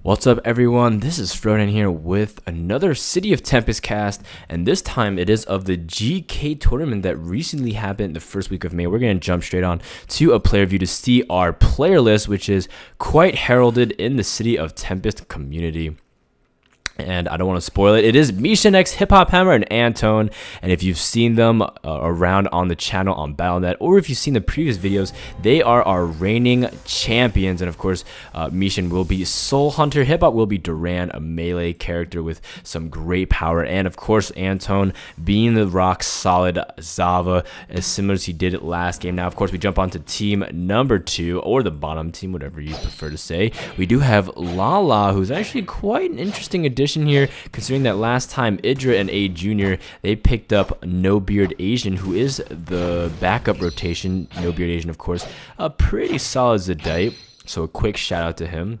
What's up everyone, this is Frodan here with another City of Tempest cast, and this time it is of the GK tournament that recently happened the first week of May. We're going to jump straight on to a player view to see our player list, which is quite heralded in the City of Tempest community. And I don't want to spoil it. It is MishenEx, hiphophammer, and Anton. And if you've seen them around on the channel on Battle.net, or if you've seen the previous videos, they are our reigning champions. And of course, Mishen will be Soul Hunter, Hiphop will be Duran, a melee character with some great power. And of course, Anton being the rock solid Zava, as similar as he did it last game. Now, of course, we jump on to team number 2, or the bottom team, whatever you prefer to say. We do have Lala, who's actually quite an interesting addition here, considering that last time iDra and ajunior, they picked up No Beard Asian, who is the backup rotation. No Beard Asian, of course, a pretty solid Zadite, so a quick shout out to him.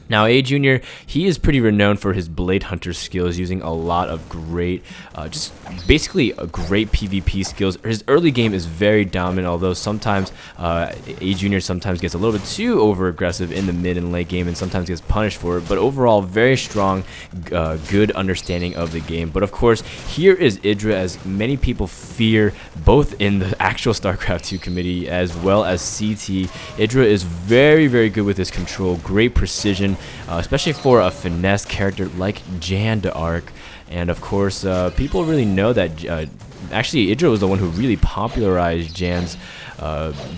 Now, ajunior, he is pretty renowned for his Blade Hunter skills, using a lot of great, just basically a great PvP skills. His early game is very dominant, although sometimes ajunior sometimes gets a little bit too over aggressive in the mid and late game and sometimes gets punished for it. But overall, very strong, good understanding of the game. But of course, here is iDra, as many people fear, both in the actual StarCraft 2 committee as well as CT. iDra is very, very good with his control, great precision, especially for a finesse character like Janne D'Arc. And of course, people really know that actually iDra was the one who really popularized Janne's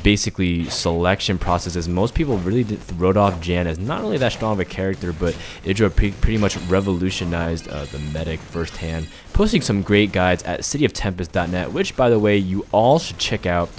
basically selection process, as most people really wrote off Janne as not really that strong of a character, but iDra pretty much revolutionized the medic firsthand, posting some great guides at cityoftempest.net, which by the way you all should check out.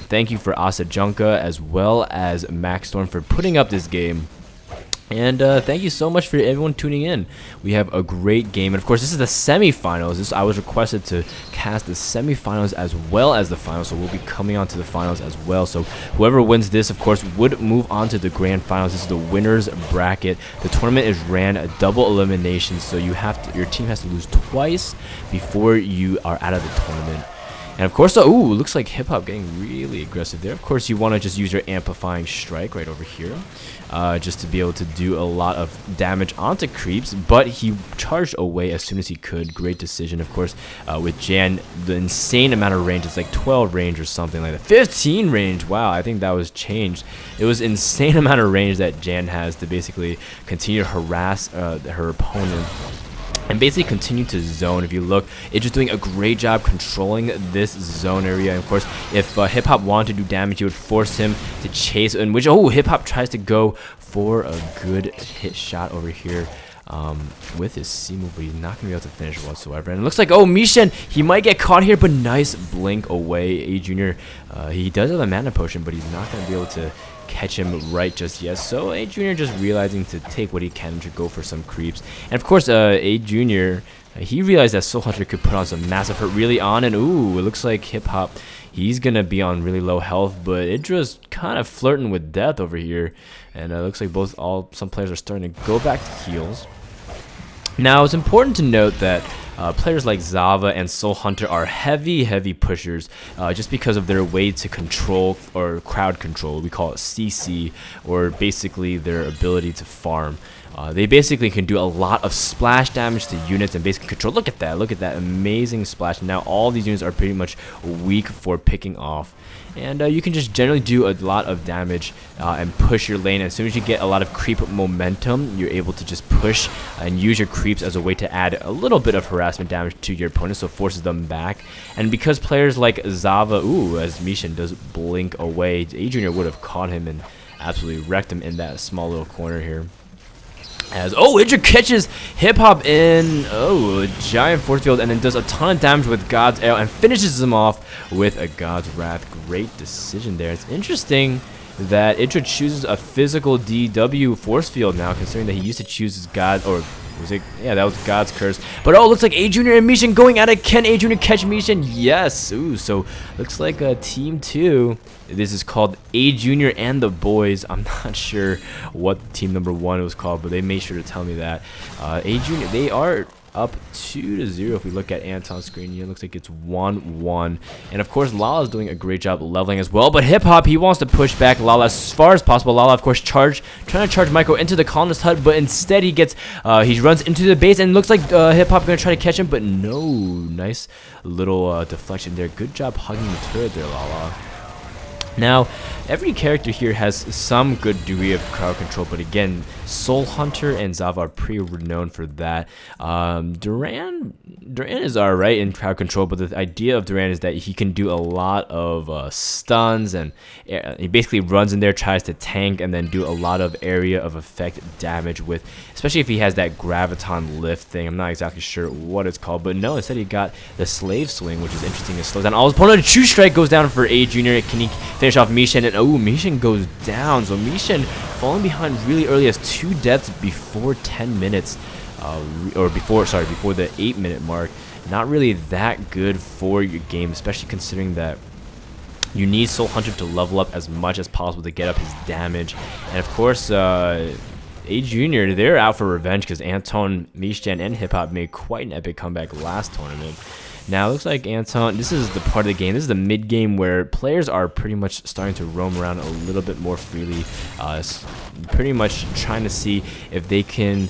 Thank you for Asa Junka as well as Max Storm for putting up this game. And thank you so much for everyone tuning in. We have a great game, and of course this is the semifinals. I was requested to cast the semifinals as well as the finals, so we'll be coming on to the finals as well. So whoever wins this, of course, would move on to the grand finals. This is the winners bracket. The tournament is ran a double elimination, so you have to, your team has to lose twice before you are out of the tournament. And of course, ooh, looks like Hiphop getting really aggressive there. Of course, you want to just use your amplifying strike right over here, just to be able to do a lot of damage onto creeps. But he charged away as soon as he could. Great decision, of course, with Janne. The insane amount of range. It's like 12 range or something like that. 15 range. Wow, I think that was changed. It was insane amount of range that Janne has to basically continue to harass her opponent and basically continue to zone. If you look, it's just doing a great job controlling this zone area. And of course, if Hiphop wanted to do damage, you would force him to chase, in which, oh, Hiphop tries to go for a good hit shot over here with his C move, but he's not going to be able to finish whatsoever. And it looks like, oh, Mishen, he might get caught here, but nice blink away. ajunior, he does have a mana potion, but he's not going to be able to catch him right just yet. So ajunior just realizing to take what he can to go for some creeps. And of course, ajunior, he realized that Soul Hunter could put on some massive hurt really on, and ooh, it looks like Hiphop, he's gonna be on really low health, but iDra's kind of flirting with death over here, and it looks like some players are starting to go back to heals. Now, it's important to note that players like Zava and Soul Hunter are heavy pushers, just because of their way to control, or crowd control, we call it CC, or basically their ability to farm. They basically can do a lot of splash damage to units and basically control. Look at that amazing splash. Now all these units are pretty much weak for picking off. And you can just generally do a lot of damage and push your lane. As soon as you get a lot of creep momentum, you're able to just push and use your creeps as a way to add a little bit of harassment damage to your opponent, so it forces them back. And because players like Zava, ooh, as Mishen does blink away, ajunior would have caught him and absolutely wrecked him in that small little corner here. As, oh, iDra catches Hiphop in, oh, a giant force field, and then does a ton of damage with God's Arrow and finishes him off with a God's Wrath. Great decision there. It's interesting that iDra chooses a physical DW force field now, considering that he used to choose his God, or was it? Yeah, that was God's Curse. But oh, looks like ajunior and Mishen going at it. Can ajunior catch Mishen? Yes. Ooh, so looks like team 2. This is called ajunior and the boys. I'm not sure what team number 1 was called, but they made sure to tell me that. ajunior, they are up 2-0. If we look at Anton's screen here, it looks like it's 1-1. And of course, Lala is doing a great job leveling as well. But Hip Hop, he wants to push back Lala as far as possible. Lala, of course, trying to charge Michael into the colonist hut, but instead he gets he runs into the base, and looks like Hip Hop gonna try to catch him, but no. Nice little deflection there. Good job hugging the turret there, Lala. Now, every character here has some good degree of crowd control, but again, Soul Hunter and Zava are pretty renowned for that. Duran is alright in crowd control, but the idea of Duran is that he can do a lot of stuns, and he basically runs in there, tries to tank, and then do a lot of area of effect damage with, especially if he has that graviton lift thing. I'm not exactly sure what it's called, but no, instead he got the slave swing, which is interesting. It slows down all his opponent. True strike goes down for ajunior. Can he finish off Mishen? And oh, Mishen goes down. So Mishen falling behind really early, has 2 deaths before 10 minutes, before the 8-minute mark. Not really that good for your game, especially considering that you need Soul Hunter to level up as much as possible to get up his damage. And of course, ajunior, they're out for revenge because Anton, Mishen, and Hip Hop made quite an epic comeback last tournament. Now, it looks like Anton, this is the part of the game, this is the mid-game where players are pretty much starting to roam around a little bit more freely, pretty much trying to see if they can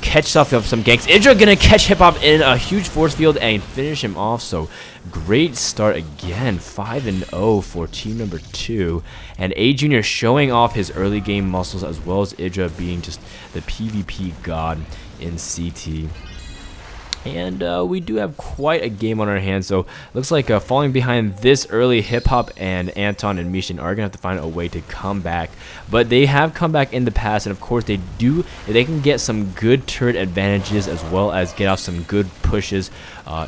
catch off some ganks. iDra gonna catch Hip Hop in a huge force field and finish him off, so great start again, 5-0 for team number 2, and ajunior showing off his early game muscles, as well as iDra being just the PvP god in CT. And we do have quite a game on our hands, so looks like falling behind this early, Hip Hop and Anton and Mishen are gonna have to find a way to come back. But they have come back in the past, and of course they can get some good turret advantages as well as get off some good pushes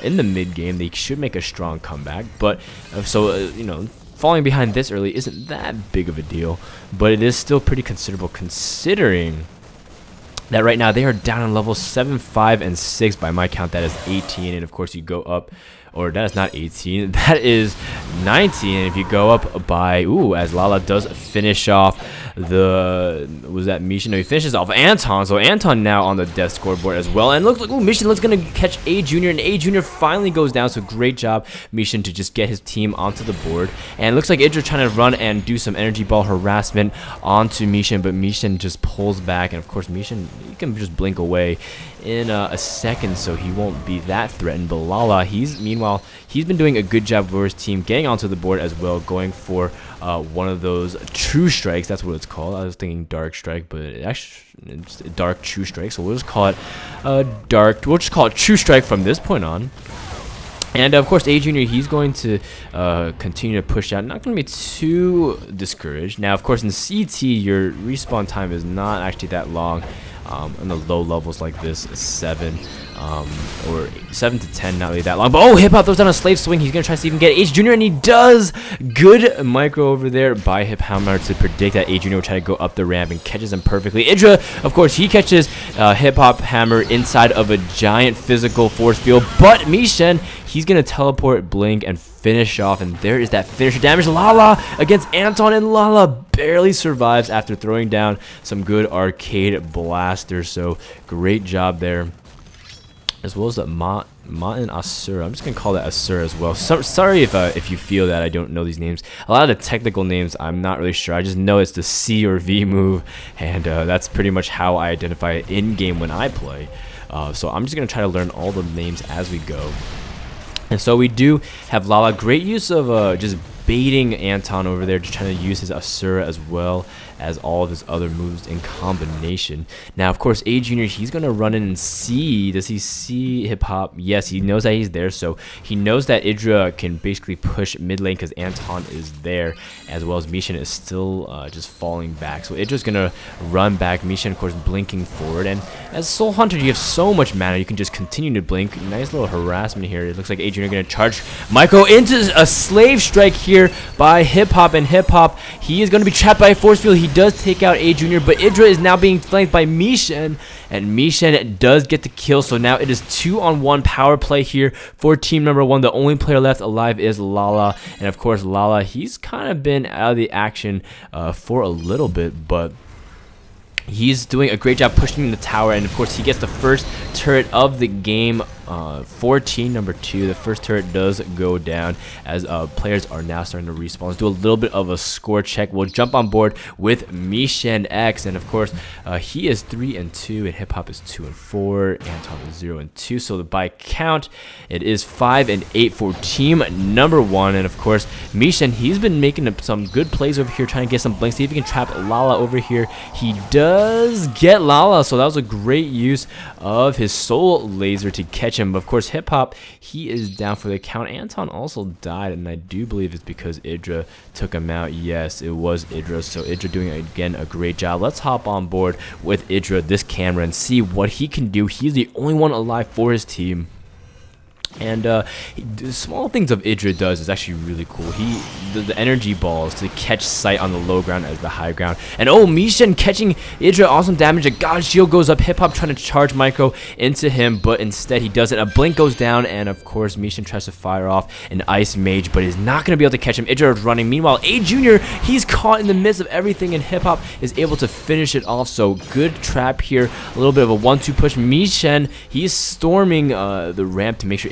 in the mid game. They should make a strong comeback. But you know, falling behind this early isn't that big of a deal, but it is still pretty considerable considering that right now they are down on levels 7, 5, and 6. By my count, that is 18. And of course, you go up, or that is not 18, that is 19. And if you go up by, as Lala does finish off was that Mishen? No, he finishes off Anton. So Anton now on the death scoreboard as well. And looks like, Mishen gonna catch ajunior, and ajunior finally goes down. So great job, Mishen, to just get his team onto the board. And it looks like iDra trying to run and do some energy ball harassment onto Mishen, but Mishen just pulls back. And of course, Mishen, you can just blink away in a second, so he won't be that threatened. But Lala, meanwhile, he's been doing a good job for his team, getting onto the board as well, going for one of those true strikes. That's what it's called. I was thinking dark strike, but it's a dark true strike. So we'll just call it We'll just call it true strike from this point on. And of course, ajunior, he's going to continue to push out. Not going to be too discouraged. Now, of course, in CT, your respawn time is not actually that long. On the low levels like this, 7 or 7 to 10, not really that long. But Hip Hop throws down a slave swing. He's gonna try to even get ajunior, and he does. Good micro over there by hiphophammer to predict that ajunior will try to go up the ramp and catches him perfectly. iDra, of course, he catches hiphophammer inside of a giant physical force field, but Mishen, he's gonna teleport, blink, and finish off, and there is that finisher damage. Lala against Anton, and Lala barely survives after throwing down some good arcade blasters. So great job there, as well as the Ma and Asura. I'm just gonna call that Asura as well. Sorry if you feel that I don't know these names. A lot of the technical names I'm not really sure. I just know it's the C or V move, and that's pretty much how I identify it in game when I play. So I'm just gonna try to learn all the names as we go. And so we do have Lala. Great use of just baiting Anton over there, just trying to use his Asura as well as all of his other moves in combination. Now, of course, ajunior, he's going to run in and see. Does he see Hip Hop? Yes, he knows that he's there, so he knows that iDra can basically push mid lane because Anton is there, as well as Mishen is still just falling back. So iDra's going to run back. Mishen, of course, blinking forward. And as Soul Hunter, you have so much mana, you can just continue to blink. Nice little harassment here. It looks like ajunior going to charge Michael into a slave strike here by Hip Hop, and Hip Hop, he is going to be trapped by a force field. He does take out ajunior, but iDra is now being flanked by Mishen, and Mishen does get the kill. So now it is 2-on-1 power play here for team number 1. The only player left alive is Lala, and of course Lala, he's kind of been out of the action for a little bit, but He's doing a great job pushing the tower, and of course he gets the first turret of the game for team number 2. The first turret does go down as players are now starting to respawn. Let's do a little bit of a score check. We'll jump on board with MishenEx, and of course he is 3-2 and Hip Hop is 2-4. Anton is 0-2. So by count, it is 5-8 for team number 1. And of course Mishen, he's been making some good plays over here, trying to get some blinks. See if he can trap Lala over here. He does get Lala, so that was a great use of his soul laser to catch him. But of course Hip Hop, he is down for the count. Anton also died, and I do believe it's because iDra took him out. Yes, it was iDra. So iDra doing again a great job. Let's hop on board with iDra, this camera, and see what he can do. He's the only one alive for his team. And the small things of iDra does is actually really cool. The energy balls to catch sight on the low ground as the high ground. And oh, Mishen catching iDra, awesome damage. A god shield goes up. Hip Hop trying to charge micro into him, but instead he doesn't. A blink goes down, and of course Mishen tries to fire off an ice mage, but is not going to be able to catch him. iDra is running. Meanwhile, ajunior, he's caught in the midst of everything, and Hip Hop is able to finish it off. So good trap here. A little bit of a 1-2 push. Mishen, he's storming the ramp to make sure